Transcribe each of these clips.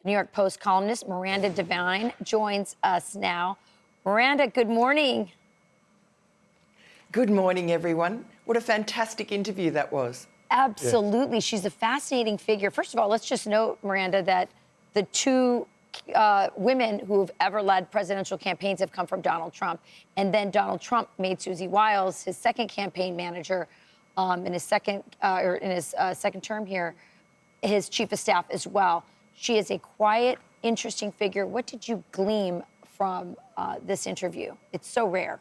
New York Post columnist Miranda Devine joins us now. Miranda, good morning. Good morning, everyone. What a fantastic interview that was. Absolutely. Yes. She's a fascinating figure. First of all, let's just note, Miranda, that the two women who've ever led presidential campaigns have come from Donald Trump. And then Donald Trump made Susie Wiles his second campaign manager in his second term here, his chief of staff as well. She is a quiet, interesting figure. What did you glean from this interview? It's so rare.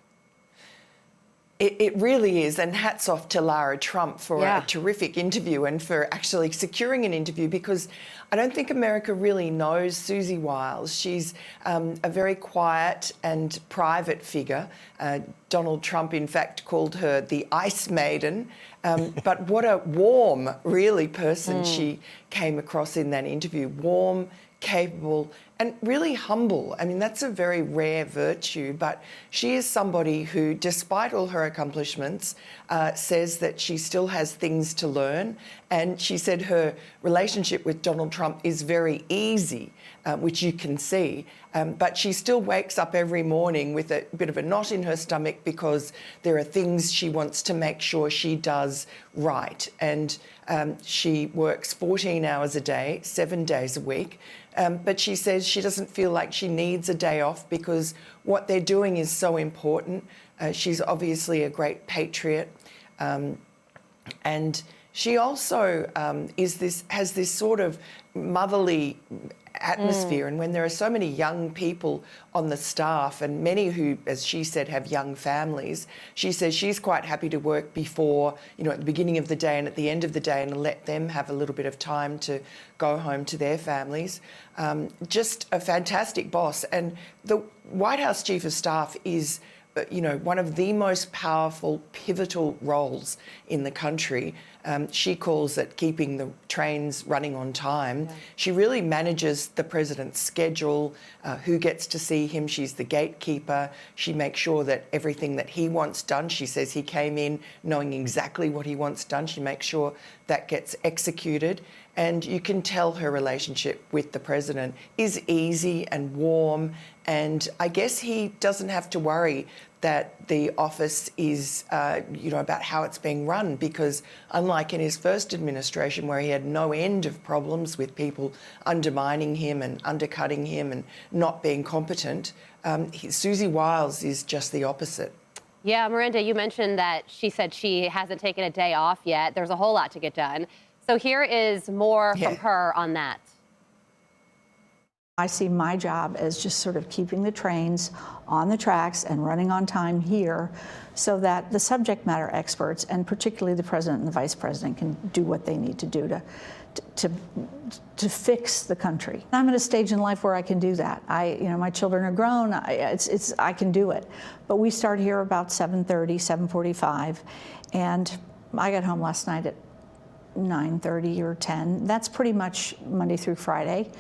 It really is, and hats off to Lara Trump for a terrific interview and for actually securing an interview, because I don't think America really knows Susie Wiles. She's a very quiet and private figure. Donald Trump, in fact, called her the Ice Maiden. But what a warm, really, person she came across in that interview. Warm, capable, and really humble. I mean, that's a very rare virtue, but she is somebody who, despite all her accomplishments, says that she still has things to learn. And she said her relationship with Donald Trump is very easy, which you can see. But she still wakes up every morning with a bit of a knot in her stomach because there are things she wants to make sure she does right. And she works 14 hours a day, 7 days a week. But she says she doesn't feel like she needs a day off because what they're doing is so important. She's obviously a great patriot. And she also has this sort of motherly atmosphere. And when there are so many young people on the staff, and many who, as she said, have young families, she says she's quite happy to work before, at the beginning of the day and at the end of the day, and let them have a little bit of time to go home to their families. Just a fantastic boss. And the White House Chief of Staff is one of the most powerful, pivotal roles in the country. She calls it keeping the trains running on time. Yeah. She really manages the president's schedule, who gets to see him. She's the gatekeeper. She makes sure that everything that he wants done, she says he came in knowing exactly what he wants done. She makes sure that gets executed. And you can tell her relationship with the president is easy and warm. And I guess he doesn't have to worry that the office is, about how it's being run, because unlike in his first administration, where he had no end of problems with people undermining him and undercutting him and not being competent, Susie Wiles is just the opposite. Yeah, Miranda, you mentioned that she said she hasn't taken a day off yet. There's a whole lot to get done. So here is more from her on that. I see my job as just sort of keeping the trains on the tracks and running on time here so that the subject matter experts, and particularly the president and the vice president, can do what they need to do to fix the country. I'm at a stage in life where I can do that. My children are grown. I can do it. But we start here about 7:30, 7:45, and I got home last night at 9:30 or 10. That's pretty much Monday through Friday.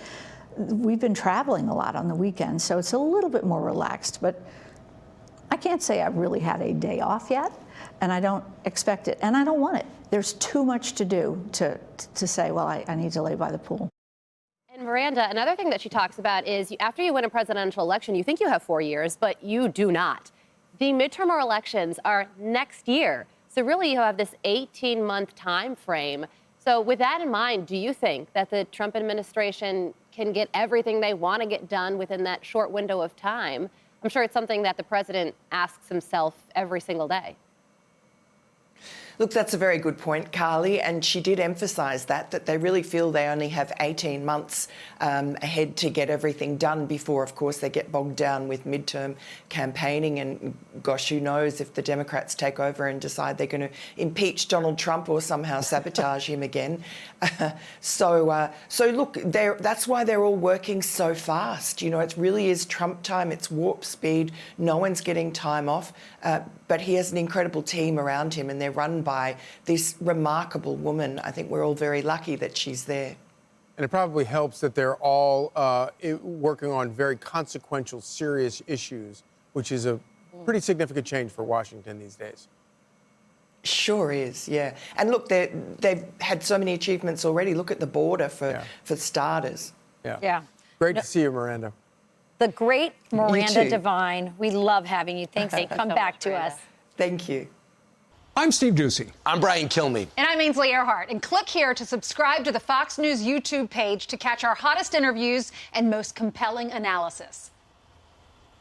We've been traveling a lot on the weekends, so it's a little bit more relaxed, but I can't say I've really had a day off yet, and I don't expect it, and I don't want it. There's too much to do to say, well, I need to lay by the pool. And Miranda, another thing that she talks about is after you win a presidential election, you think you have 4 years, but you do not. The midterm elections are next year, so really you have this 18-month time frame. So with that in mind, do you think that the Trump administration can get everything they want to get done within that short window of time? I'm sure it's something that the president asks himself every single day. Look, that's a very good point, Carly, and she did emphasise that they really feel they only have 18 months ahead to get everything done before, of course, they get bogged down with midterm campaigning. And gosh, who knows if the Democrats take over and decide they're going to impeach Donald Trump or somehow sabotage him again. So look, that's why they're all working so fast. It really is Trump time. It's warp speed. No one's getting time off. But he has an incredible team around him, and they're run by this remarkable woman. I think we're all very lucky that she's there. And it probably helps that they're all working on very consequential, serious issues, which is a pretty significant change for Washington these days. Sure is, yeah. And look, they've had so many achievements already. Look at the border for starters. Yeah. Great to see you, Miranda. The great Miranda too. Devine. We love having you. Thanks for coming back to us. Thank you. I'm Steve Ducey. I'm Brian Kilmeade. And I'm Ainsley Earhart. And click here to subscribe to the Fox News YouTube page to catch our hottest interviews and most compelling analysis.